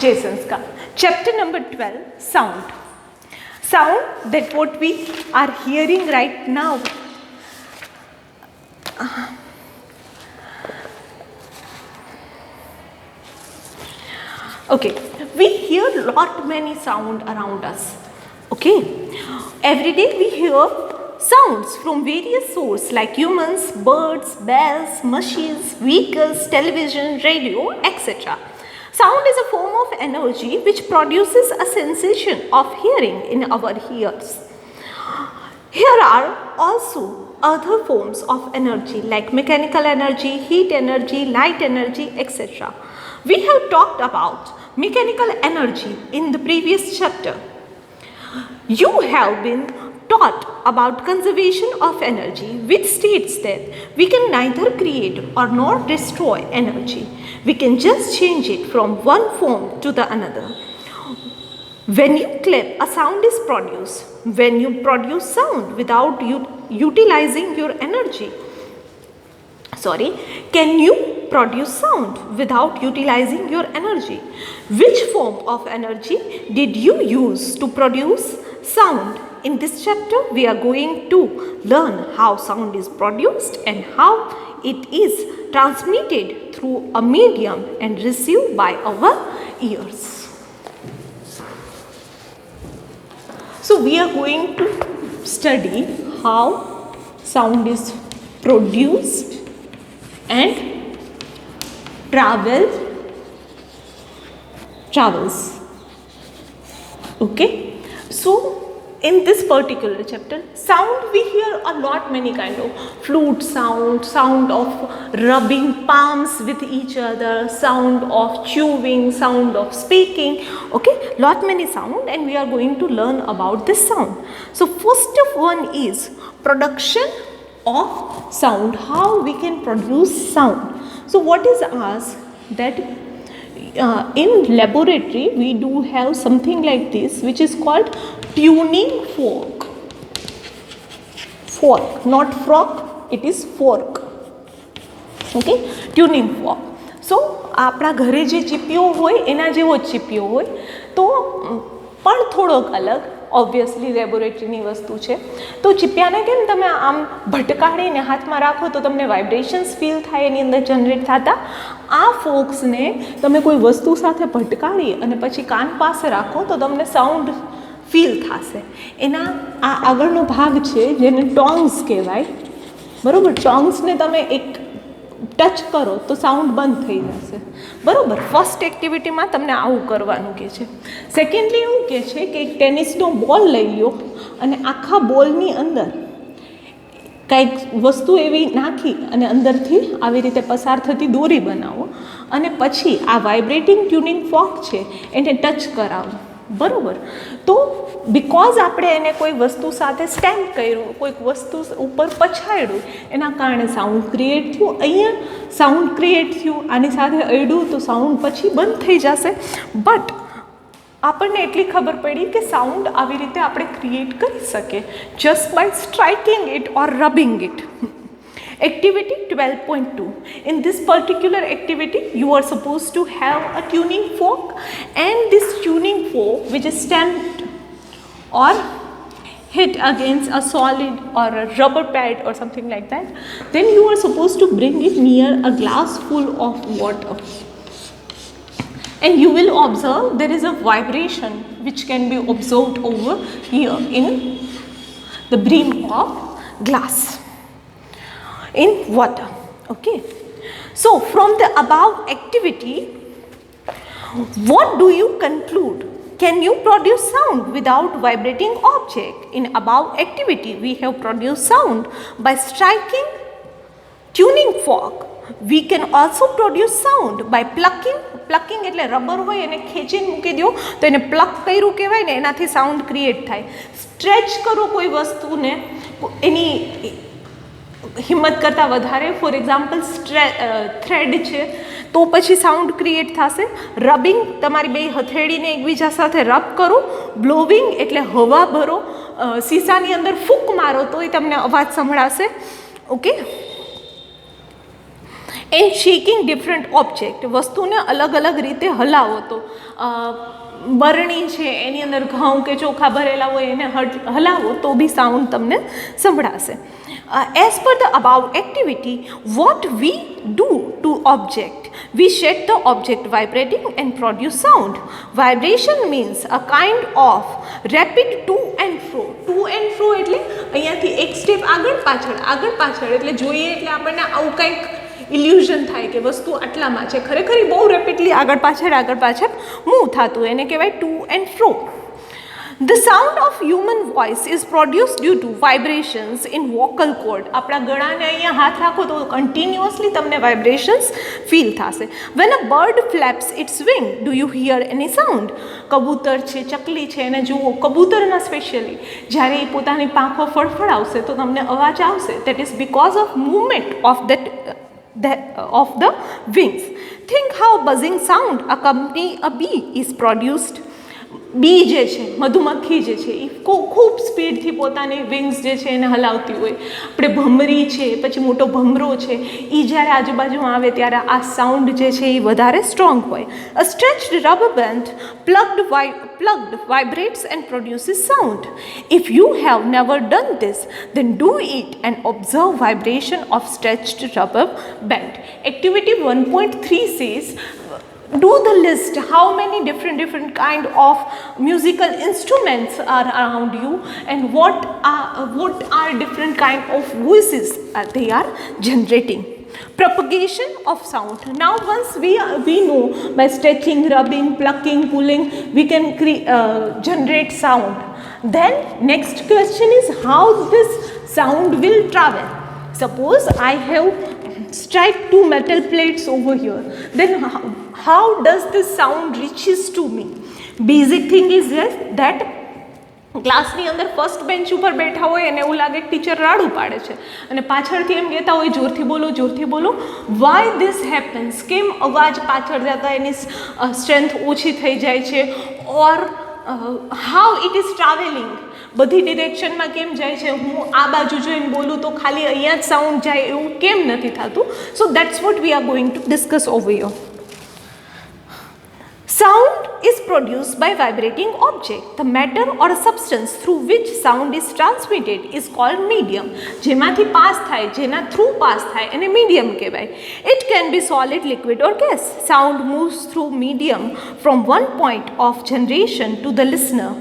Jai Sanskar. Chapter number 12, Sound. Sound, that what we are hearing right now. Okay, we hear lot many sound around us. Okay, every day we hear sounds from various sources like humans, birds, bells, machines, vehicles, television, radio, etc. Sound is a form of energy which produces a sensation of hearing in our ears. Here are also other forms of energy like mechanical energy, heat energy, light energy, etc. We have talked about mechanical energy in the previous chapter. You have been taught about conservation of energy, which states that we can neither create or nor destroy energy. We can just change it from one form to the another. When you clap, a sound is produced. When you produce sound without utilizing your energy, can you produce sound without utilizing your energy? Which form of energy did you use to produce sound? In this chapter, we are going to learn how sound is produced and how it is transmitted through a medium and received by our ears. So, we are going to study how sound is produced and travels. Okay, so in this particular chapter, sound we hear a lot many kind of flute sound, sound of rubbing palms with each other, sound of chewing, sound of speaking. Okay, lot many sound, and we are going to learn about this sound. So first of one is production of sound, how we can produce sound. So what is asked that in laboratory we do have something like this which is called tuning fork. Fork, not frog, it is fork. Okay, tuning fork. So આપણા ઘરે જે ચીપિયો હોય એના જેવો જ ચીપિયો હોય તો પણ થોડોક અલગ. ઓબ્વિયસલી લેબોરેટરીની વસ્તુ છે. તો ચીપિયાને કેમ તમે આમ ભટકાડીને હાથમાં રાખો તો તમને વાઇબ્રેશન્સ ફીલ થાય એની અંદર જનરેટ થતા. આ ફોક્સને તમે કોઈ વસ્તુ સાથે ભટકાડી અને પછી કાન પાસે રાખો તો તમને સાઉન્ડ ફીલ થશે. એના આ આગળનો ભાગ છે જેને ટોંગ્સ કહેવાય. બરાબર, ટોંગ્સને તમે એક ટચ કરો તો સાઉન્ડ બંધ થઈ જશે. બરાબર, ફર્સ્ટ એક્ટિવિટીમાં તમને આવું કરવાનું કહે છે. સેકન્ડલી એવું કહે છે કે એક ટેનિસનો બોલ લઈ લો અને આખા બોલની અંદર કંઈક વસ્તુ એવી નાખી અને અંદરથી આવી રીતે પસાર થતી દોરી બનાવો અને પછી આ વાઇબ્રેટિંગ ટ્યુનિંગ ફોર્ક છે એને ટચ કરાવો. બરાબર, તો બિકોઝ આપણે એને કોઈ વસ્તુ સાથે સ્ટેમ્પ કર્યું, કોઈક વસ્તુ ઉપર પછાડ્યું, એના કારણે સાઉન્ડ ક્રિએટ થયું. અહીંયા સાઉન્ડ ક્રિએટ થયું, આની સાથે અડ્યું તો સાઉન્ડ પછી બંધ થઈ જશે. બટ આપણને એટલી ખબર પડી કે સાઉન્ડ આવી રીતે આપણે ક્રિએટ કરી શકીએ just by striking it or rubbing it. Activity 12.2. In this particular activity, you are supposed to have a tuning fork, and this tuning fork which is stamped or hit against a solid or a rubber pad or something like that. Then you are supposed to bring it near a glass full of water. And you will observe there is a vibration which can be observed over here in the brim of glass. In water. Okay, so from the above activity, what do you conclude? Can you produce sound without vibrating object? In above activity, we have produced sound by striking tuning fork. We can also produce sound by plucking. Plucking એટલે rubber હોય એને ખેંચીને મૂકી દો તો એને pluck કર્યું કહેવાય ને, એનાથી સાઉન્ડ ક્રિએટ થાય. સ્ટ્રેચ કરો કોઈ વસ્તુને એની હિંમત કરતાં વધારે, ફોર એક્ઝામ્પલ થ્રેડ છે તો પછી સાઉન્ડ ક્રિએટ થશે. રબિંગ, તમારી બે હથેળીને એકબીજા સાથે રબ કરો. બ્લોવિંગ એટલે હવા ભરો, સીસાની અંદર ફૂંક મારો તો એ તમને અવાજ સંભળાશે. Okay, and shaking different object, વસ્તુને અલગ અલગ રીતે હલાવો. તો બરણી છે એની અંદર ઘઉં કે ચોખા ભરેલા હોય એને હલાવો તો બી સાઉન્ડ તમને સંભળાશે. As per the above activity, what we do to object, we set the object vibrating and produce sound. Vibration means a kind of rapid to and fro. To and fro એટલે અહીંયાથી એક step આગળ પાછળ એટલે જોઈએ એટલે આપણને આવું કંઈક ઇલ્યુઝન થાય કે વસ્તુ આટલામાં છે, ખરેખર એ બહુ રેપિડલી આગળ પાછળ મૂવ થતું, એને કહેવાય to and fro. The sound of human voice is produced due to vibrations in vocal cord. આપણા ગળાને અહીંયા હાથ રાખો તો કન્ટિન્યુઅસલી તમને વાઇબ્રેશન્સ ફીલ થશે. When a bird flaps its wing, do you hear any sound? કબૂતર છે, ચકલી છે, એને જુઓ, કબૂતરના સ્પેશિયલી જ્યારે એ પોતાની પાંખો ફડફડાવશે તો તમને અવાજ આવશે. That is because of movement of of the wings. Think how buzzing sound accompany a bee is produced. બી જે છે, મધુમક્ખી જે છે, એ ખૂબ સ્પીડથી પોતાની વિંગ્સ જે છે એને હલાવતી હોય. આપણે ભમરી છે, પછી મોટો ભમરો છે, એ જ્યારે આજુબાજુમાં આવે ત્યારે આ સાઉન્ડ જે છે એ વધારે સ્ટ્રોંગ હોય. A stretched rubber band plugged vibrates and produces sound. If you have never done this, then do it and observe vibration of stretched rubber band. Activity 1.3 says, do the list how many different kind of musical instruments are around you and what are different kind of voices they are generating. Propagation of sound. Now once we know by stretching, rubbing, plucking, pulling we can generate sound. Then next question is how this sound will travel. Suppose I have strike two metal plates over here, then how does this sound reaches to me? Basic thing is that ક્લાસની અંદર first bench ઉપર બેઠા હોય અને એવું લાગે teacher રાડું પાડે છે અને પાછળથી એમ કહેતા હોય જોરથી બોલો. Y this happens? કેમ અવાજ પાછળ જતા એની સ્ટ્રેન્થ ઓછી થઈ જાય છે? Or how it is travelling? બધી ડિરેક્શનમાં કેમ જાય છે? હું આ બાજુ જોઈને બોલું તો ખાલી અહીંયા જ સાઉન્ડ જાય એવું કેમ નથી થતું? સો that's what we are going to discuss over here. Sound is produced by vibrating object. The matter or a substance through which sound is transmitted is called medium. જેમાંથી પાસ થાય, જેના થ્રુ પાસ થાય એને medium કહેવાય. It can be solid, liquid or gas. Sound moves through medium from one point of generation to the listener.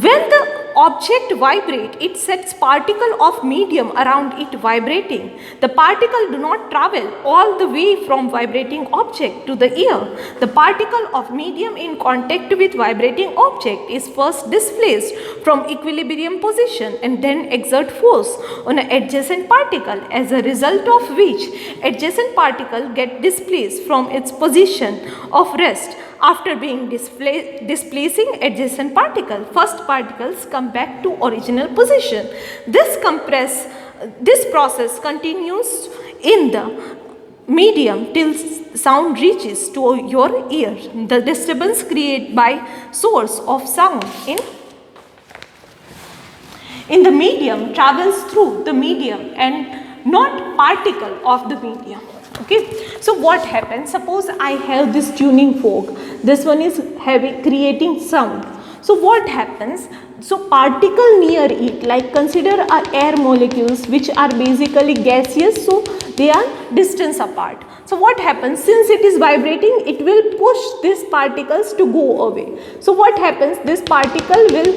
When the object vibrate, it sets particle of medium around it vibrating. The particle do not travel all the way from vibrating object to the ear. The particle of medium in contact with vibrating object is first displaced from equilibrium position and then exert force on an adjacent particle, as a result of which adjacent particle get displaced from its position of rest. After being displacing adjacent particle, first particles come back to original position. This process continues in the medium till sound reaches to your ear. The disturbance created by source of sound in the medium travels through the medium and not particle of the medium. Okay, so what happens? Suppose I have this tuning fork, this one is creating sound. So what happens? So particle near it, like consider air molecules which are basically gaseous, so they are distance apart. So what happens? Since it is vibrating, it will push these particles to go away. So what happens? This particle will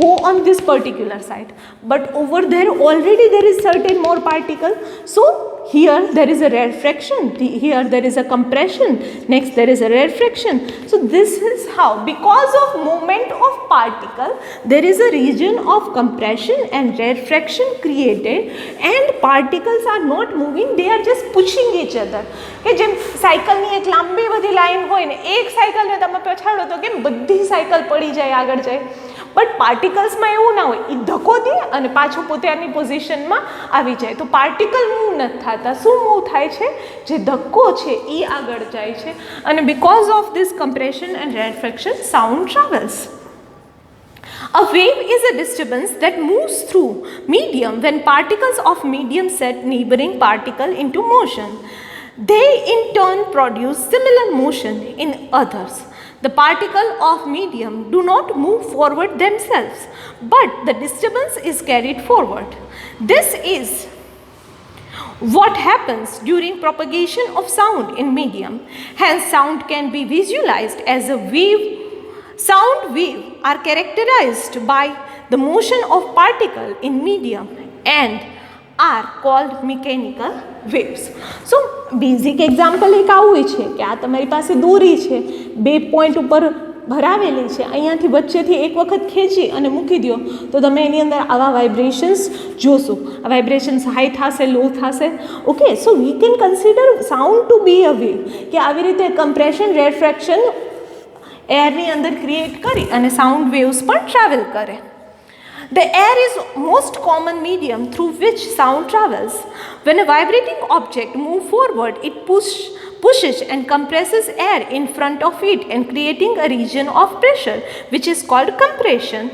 go on this particular side, but over there already there is certain more particle. So here there is a rarefaction, here there is a compression, next there is a rarefaction. So this is how, because of movement of particle, there is a region of compression and rarefaction created, and particles are not moving, they are just pushing each other. કે જેમ સાયકલની એક લાંબી બધી line હોય ને એક સાયકલને તમે પછાડો તો કેમ બધી સાયકલ પડી જાય, આગળ જાય. બટ પાર્ટિકલ્સમાં એવું ના હોય, એ ધક્કો દે અને પાછું પોતાની પોઝિશનમાં આવી જાય. તો પાર્ટિકલ મૂવ નથી થતા. શું મૂવ થાય છે? જે ધક્કો છે એ આગળ જાય છે અને because of this compression and rarefaction sound travels. A wave is a disturbance that moves through medium when particles of medium set neighboring particle into motion. They in turn produce similar motion in others. The particle of medium do not move forward themselves, but the disturbance is carried forward. This is what happens during propagation of sound in medium. Hence, sound can be visualized as a wave. Sound waves are characterized by the motion of particle in medium and are called mechanical waves. So basic example એક આવું છે કે આ તમારી પાસે દોરી છે, બે પોઈન્ટ ઉપર ભરાવેલી છે, અહીંયાથી વચ્ચેથી એક વખત ખેંચી અને મૂકી દો તો તમે એની અંદર આવા વાઇબ્રેશન્સ જોશો. આ વાઇબ્રેશન્સ હાઈ થશે, લો થશે. Okay, so we can consider sound to be a wave, કે આવી રીતે કમ્પ્રેશન, રેફ્રેક્શન એરની અંદર ક્રિએટ કરી અને સાઉન્ડ વેવ્સ પણ ટ્રાવેલ કરે. The air is most common medium through which sound travels. When a vibrating object moves forward, it pushes and compresses air in front of it and creating a region of pressure which is called compression.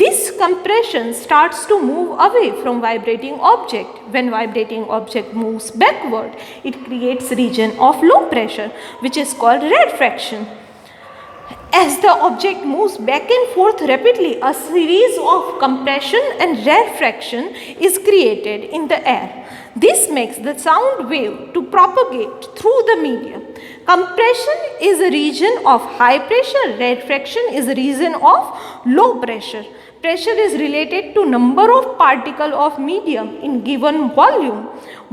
This compression starts to move away from vibrating object. When vibrating object moves backward, it creates region of low pressure which is called rarefaction. As the object moves back and forth rapidly, a series of compression and rarefaction is created in the air. This makes the sound wave to propagate through the medium. Compression is a region of high pressure, rarefaction is a region of low pressure. Pressure is related to number of particle of medium in given volume.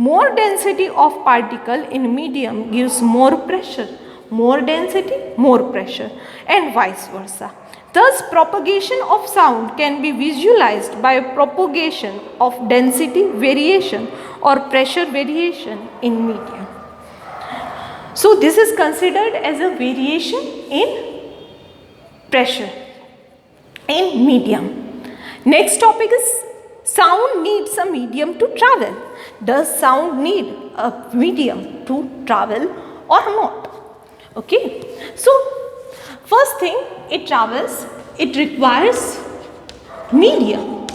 More density of particle in medium gives more pressure. More density, more pressure, and vice versa. Thus, propagation of sound can be visualized by propagation of density variation or pressure variation in medium. So, this is considered as a variation in pressure in medium. Next topic is sound needs a medium to travel. Does sound need a medium to travel or not? Okay, so first thing, it travels, it requires medium.